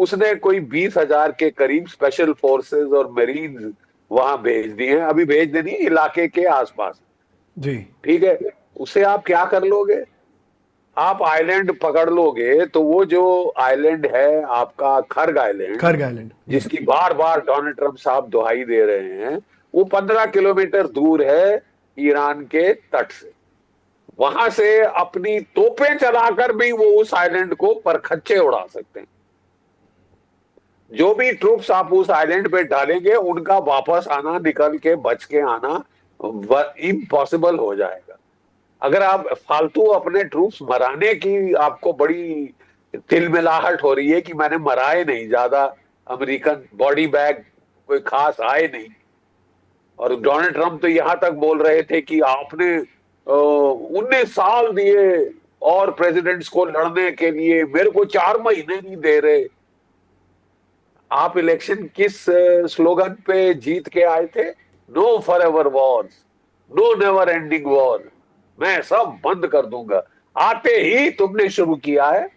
उसने कोई 20,000 के करीब स्पेशल फोर्सेस और मरीन्स वहां भेज दिए हैं, अभी भेज देनी है इलाके के आसपास। जी। ठीक है, उससे आप क्या कर लोगे? आप आइलैंड पकड़ लोगे तो वो जो आइलैंड है आपका खर्ग आइलैंड, खरग आइलैंड। जिसकी बार बार डोनाल्ड ट्रंप साहब दुहाई दे रहे हैं, वो 15 किलोमीटर दूर है ईरान के तट से। वहां से अपनी तोपें चलाकर भी वो उस आइलैंड को परखच्चे उड़ा सकते हैं। जो भी ट्रूप्स आप उस आइलैंड पे डालेंगे उनका वापस आना, निकल के बच के आना इम्पॉसिबल हो जाएगा। अगर आप फालतू अपने ट्रूप्स मराने की आपको बड़ी तिलमिलाहट हो रही है कि मैंने मराए नहीं, ज्यादा अमेरिकन बॉडी बैग कोई खास आए नहीं, और डोनाल्ड ट्रंप तो यहां तक बोल रहे थे कि आपने 19 साल दिए और प्रेसिडेंट्स को लड़ने के लिए, मेरे को 4 महीने नहीं दे रहे। आप इलेक्शन किस स्लोगन पे जीत के आए थे? No forever wars, no never ending war, मैं सब बंद कर दूंगा। आते ही तुमने शुरू किया है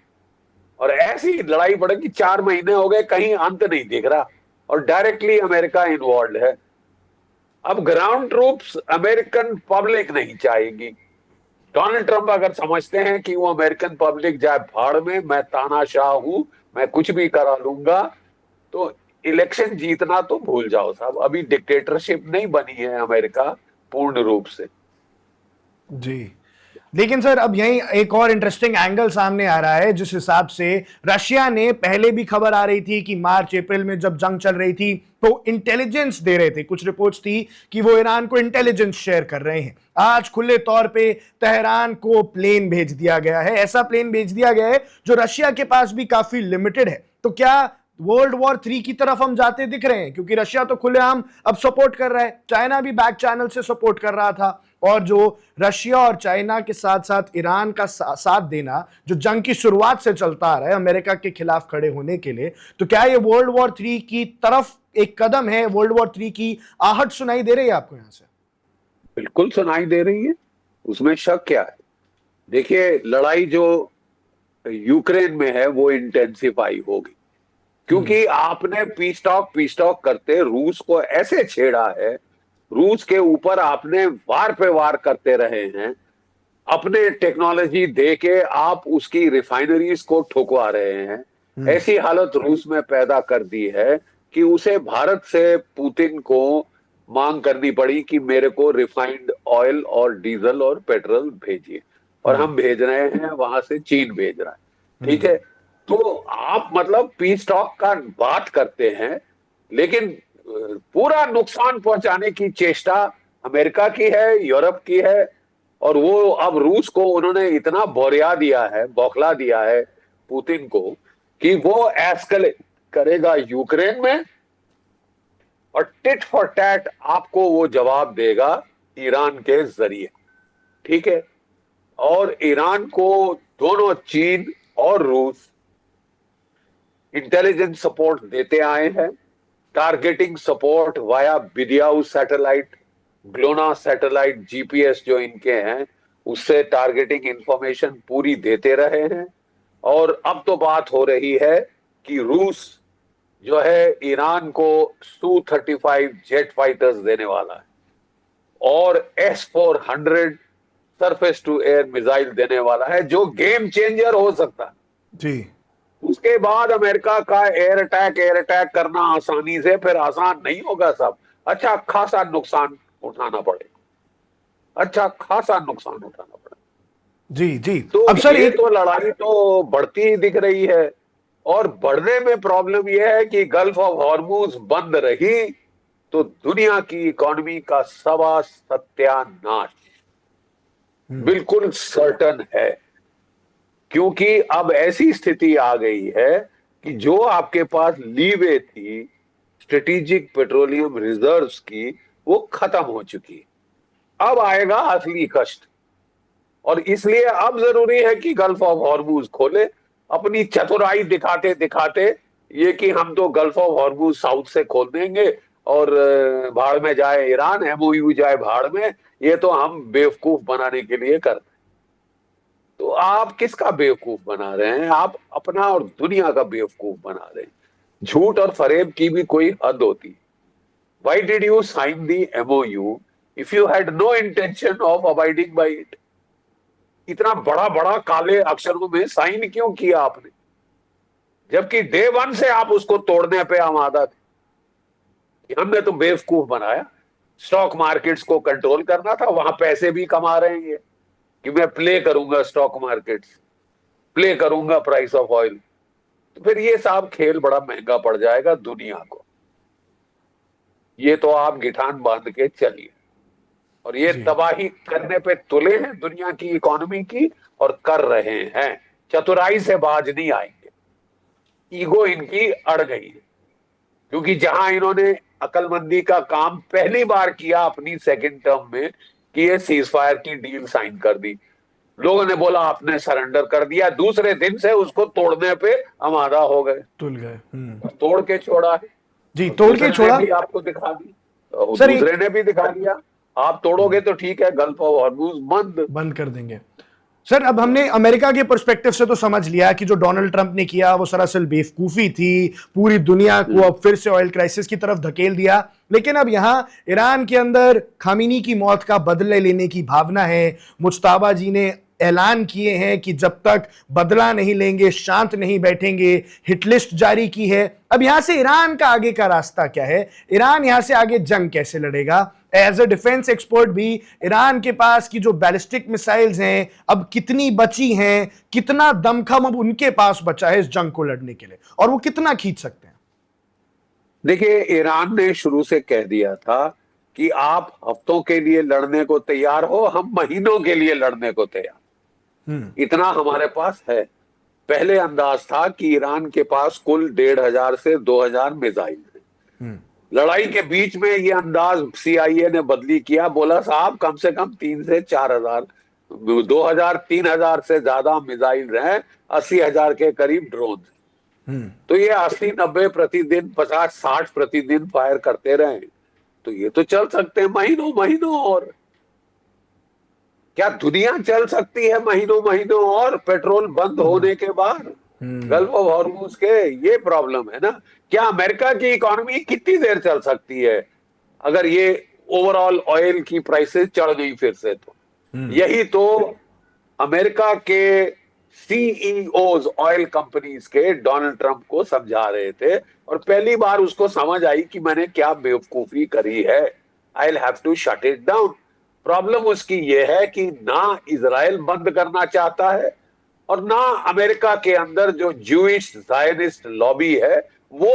और ऐसी लड़ाई बढ़ेगी। 4 महीने हो गए, कहीं अंत नहीं दिख रहा, और डायरेक्टली अमेरिका इन्वॉल्व है। अब ग्राउंड ट्रूप्स अमेरिकन पब्लिक नहीं चाहेगी। डोनाल्ड ट्रंप अगर समझते हैं कि वो अमेरिकन पब्लिक जाए भाड़ में, मैं तानाशाह हूं, मैं कुछ भी करा लूंगा, तो इलेक्शन जीतना तो भूल जाओ साहब। अभी डिक्टेटरशिप नहीं बनी है अमेरिका पूर्ण रूप से। जी। लेकिन सर अब यही एक और इंटरेस्टिंग एंगल सामने आ रहा है, जिस हिसाब से रशिया ने, पहले भी खबर आ रही थी कि मार्च अप्रैल में जब जंग चल रही थी तो इंटेलिजेंस दे रहे थे, कुछ रिपोर्ट्स थी कि वो ईरान को इंटेलिजेंस शेयर कर रहे हैं। आज खुले तौर पे तेहरान को प्लेन भेज दिया गया है, ऐसा प्लेन भेज दिया गया है जो रशिया के पास भी काफी लिमिटेड है। तो क्या वर्ल्ड वॉर 3 की तरफ हम जाते दिख रहे हैं? क्योंकि रशिया तो खुलेआम अब सपोर्ट कर रहा है, चाइना भी बैक चैनल से सपोर्ट कर रहा था, और जो रशिया और चाइना के साथ साथ ईरान का साथ देना जो जंग की शुरुआत से चलता आ रहा है अमेरिका के खिलाफ खड़े होने के लिए, तो क्या ये वर्ल्ड वॉर 3 की तरफ एक कदम है? वर्ल्ड वॉर 3 की आहट सुनाई दे रही है आपको यहां से? बिल्कुल सुनाई दे रही है, उसमें शक क्या है? देखिए, लड़ाई जो यूक्रेन में है वो इंटेंसिफाई होगी, क्योंकि आपने पीस टॉक करते रूस को ऐसे छेड़ा है, रूस के ऊपर आपने वार पे वार करते रहे हैं, अपने टेक्नोलॉजी दे के आप उसकी रिफाइनरीज को ठुकवा रहे हैं। ऐसी हालत रूस में पैदा कर दी है कि उसे भारत से पुतिन को मांग करनी पड़ी कि मेरे को रिफाइंड ऑयल और डीजल और पेट्रोल भेजिए, और हम भेज रहे हैं, वहां से चीन भेज रहा है। ठीक है, तो आप मतलब पीस टॉक का बात करते हैं, लेकिन पूरा नुकसान पहुंचाने की चेष्टा अमेरिका की है, यूरोप की है। और वो अब रूस को उन्होंने इतना बोरिया दिया है, बौखला दिया है पुतिन को, कि वो एस्केलेट करेगा यूक्रेन में, और टिट फॉर टैट आपको वो जवाब देगा ईरान के जरिए। ठीक है, और ईरान को दोनों चीन और रूस इंटेलिजेंस सपोर्ट देते आए हैं, targeting support via BeiDou satellite, GLONASS satellite, GPS जो इनके हैं, उससे टारगेटिंग इंफॉर्मेशन पूरी देते रहे हैं। और अब तो बात हो रही है कि रूस जो है ईरान को Su-35 जेट फाइटर्स देने वाला है, और S-400 surface to air missile देने वाला है, जो गेम चेंजर हो सकता है। जी। उसके बाद अमेरिका का एयर अटैक करना आसानी से फिर आसान नहीं होगा साहब। अच्छा खासा नुकसान उठाना पड़ेगा, अच्छा खासा नुकसान उठाना पड़ेगा। जी। जी। तो अब सर ये एक, तो लड़ाई तो बढ़ती ही दिख रही है, और बढ़ने में प्रॉब्लम यह है कि गल्फ ऑफ हॉर्मुज बंद रही तो दुनिया की इकोनॉमी का सवा सत्यानाश बिल्कुल सर्टन है। क्योंकि अब ऐसी स्थिति आ गई है कि जो आपके पास लीवे थी स्ट्रेटेजिक पेट्रोलियम रिजर्व्स की, वो खत्म हो चुकी है। अब आएगा असली कष्ट, और इसलिए अब जरूरी है कि गल्फ ऑफ हॉर्मुज खोले, अपनी चतुराई दिखाते दिखाते, ये कि हम तो गल्फ ऑफ हॉर्मुज साउथ से खोल देंगे और भाड़ में जाए ईरान, एमओयू जाए भाड़ में, ये तो हम बेवकूफ बनाने के लिए करते हैं। तो आप किसका बेवकूफ बना रहे हैं? आप अपना और दुनिया का बेवकूफ बना रहे हैं। झूठ और फरेब की भी कोई हद होती है। Why did you sign the MOU if you had no intention of abiding by it? इतना बड़ा बड़ा काले अक्षरों में साइन क्यों किया आपने, जबकि डे वन से आप उसको तोड़ने पे आमादा थे? हमने तो बेवकूफ बनाया। स्टॉक मार्केट्स को कंट्रोल करना था, वहां पैसे भी कमा रहे हैं कि मैं प्ले करूंगा स्टॉक मार्केट्स, प्ले करूंगा प्राइस ऑफ ऑयल। तो फिर ये साहब खेल बड़ा महंगा पड़ जाएगा दुनिया को। ये तो आप गिठान बांध के चलिए। और ये जी तबाही करने पे तुले हैं दुनिया की इकोनॉमी की, और कर रहे हैं। चतुराई से बाज नहीं आएंगे। ईगो इनकी अड़ गई है, क्योंकि जहां इन्होंने अकलमंदी का काम पहली बार किया अपनी सेकंड टर्म में कि ये सीज फायर की डील साइन कर दी, लोगों ने बोला आपने सरेंडर कर दिया, दूसरे दिन से उसको तोड़ने पे आमादा हो गए। तुल गए। तोड़ के छोड़ा है। जी तोड़ के छोड़ा। भी आपको दिखा दी, सर दूसरे ने भी दिखा दिया। आप तोड़ोगे तो ठीक है, गल्फ ऑफ हॉर्मुज बंद कर देंगे। सर अब हमने अमेरिका के पर्सपेक्टिव से तो समझ लिया कि जो डोनाल्ड ट्रंप ने किया वो सरासर बेवकूफी थी, पूरी दुनिया को अब फिर से ऑयल क्राइसिस की तरफ धकेल दिया। लेकिन अब यहां ईरान के अंदर खामिनी की मौत का बदला लेने की भावना है। मुज्तबा जी ने ऐलान किए हैं कि जब तक बदला नहीं लेंगे शांत नहीं बैठेंगे, हिट लिस्ट जारी की है। अब यहां से ईरान का आगे का रास्ता क्या है? ईरान यहां से आगे जंग कैसे लड़ेगा? एज ए डिफेंस एक्सपर्ट भी ईरान के पास की जो बैलिस्टिक मिसाइल्स हैं अब कितनी बची हैं, कितना दमखम अब उनके पास बचा है इस जंग को लड़ने के लिए, और वो कितना खींच सकते हैं? देखिए, ईरान ने शुरू से कह दिया था कि आप हफ्तों के लिए लड़ने को तैयार हो, हम महीनों के लिए लड़ने को तैयार। इतना हमारे पास है। पहले अंदाज था कि ईरान के पास कुल 1,500 से 2,000 मिसाइल है। लड़ाई के बीच में ये अंदाज CIA ने बदली किया, बोला साहब कम से कम 3 से 4,000, 2,000 3,000 से ज्यादा मिसाइल हैं, 80,000 के करीब ड्रोन। तो ये 80-90 प्रतिदिन, 50-60 प्रतिदिन फायर करते रहे, तो ये तो चल सकते हैं महीनों महीनों। और क्या दुनिया चल सकती है महीनों महीनों और पेट्रोल बंद होने के बाद गल्फ ऑफ हॉर्मुज के? ये प्रॉब्लम है ना। क्या अमेरिका की इकोनॉमी कितनी देर चल सकती है अगर ये ओवरऑल ऑयल की प्राइसेस चढ़ गई फिर से? तो यही तो अमेरिका के CEOs ऑयल कंपनीज के डोनाल्ड ट्रंप को समझा रहे थे, और पहली बार उसको समझ आई कि मैंने क्या बेवकूफी करी है। I will have to shut it down. Problem उसकी ये है कि ना इजराइल बंद करना चाहता है, और ना अमेरिका के अंदर जो ज्यूइश ज़ायनिस्ट लॉबी है वो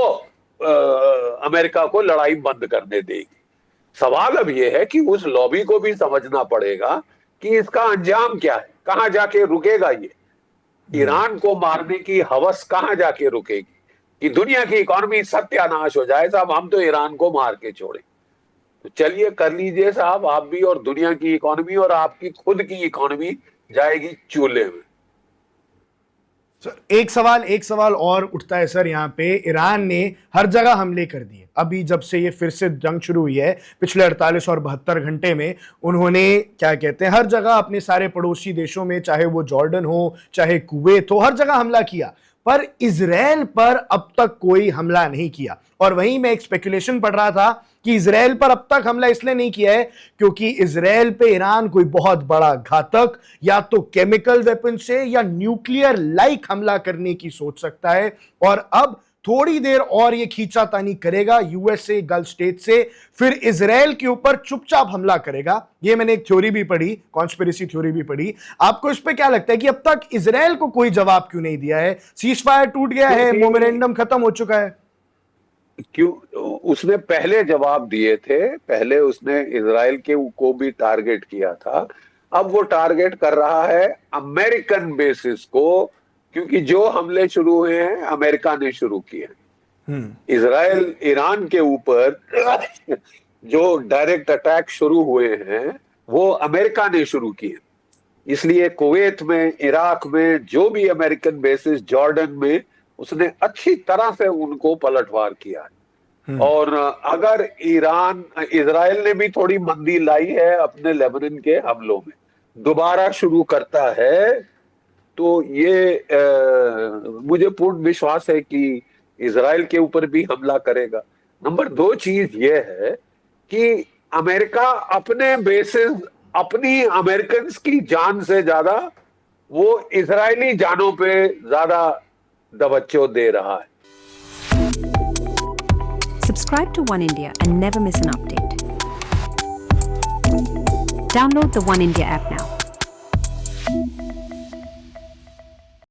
अमेरिका को लड़ाई बंद करने देगी। सवाल अब ये है कि उस लॉबी को भी समझना पड़ेगा कि इसका अंजाम क्या है, कहां जाके रुकेगा ये। ईरान को मारने की हवस कहां जाके रुकेगी कि दुनिया की इकोनॉमी सत्यानाश हो जाए साहब, हम तो ईरान को मार के छोड़े। तो चलिए कर लीजिए साहब आप भी, और दुनिया की इकोनॉमी और आपकी खुद की इकोनॉमी जाएगी चूल्हे में। सर एक सवाल और उठता है सर यहाँ पे। ईरान ने हर जगह हमले कर दिए अभी जब से ये फिर से जंग शुरू हुई है, पिछले 48 और 72 घंटे में उन्होंने क्या कहते हैं हर जगह अपने सारे पड़ोसी देशों में, चाहे वो जॉर्डन हो चाहे कुवैत हो, हर जगह हमला किया, पर इजराइल पर अब तक कोई हमला नहीं किया। और वहीं मैं एक स्पेकुलेशन पढ़ रहा था कि इजराइल पर अब तक हमला इसलिए नहीं किया है क्योंकि इजराइल पे ईरान कोई बहुत बड़ा घातक या तो केमिकल वेपन से या न्यूक्लियर लाइक हमला करने की सोच सकता है, और अब थोड़ी देर और ये खींचातानी करेगा USA गल्फ स्टेट से, फिर इजराइल के ऊपर चुपचाप हमला करेगा। ये मैंने एक थ्योरी भी पढ़ी, कॉन्स्पिरेसी थ्योरी भी पढ़ी। आपको इस पे क्या लगता है कि अब तक इजराइल को कोई जवाब क्यों नहीं दिया है? सीज फायर टूट गया है, मेमोरेंडम खत्म हो चुका है, क्यों? उसने पहले जवाब दिए थे, पहले उसने इजराइल के को भी टारगेट किया था। अब वो टारगेट कर रहा है अमेरिकन बेसिस को, क्योंकि जो हमले शुरू हुए हैं अमेरिका ने शुरू किए। इजराइल ईरान के ऊपर जो डायरेक्ट अटैक शुरू हुए हैं वो अमेरिका ने शुरू किए। इसलिए कुवैत में, इराक में जो भी अमेरिकन बेसिस, जॉर्डन में, उसने अच्छी तरह से उनको पलटवार किया है। और अगर इजराइल ने भी थोड़ी मंदी लाई है अपने लेबनान के हमलों में, दोबारा शुरू करता है तो ये मुझे पूर्ण विश्वास है कि इजराइल के ऊपर भी हमला करेगा। नंबर 2 चीज ये है कि अमेरिका अपने बेसिस, अपनी अमेरिकन की जान से ज्यादा वो इजरायली जानों पे ज्यादा तवज्जो दे रहा है। Subscribe to One India and never miss an update. Download the One India app now.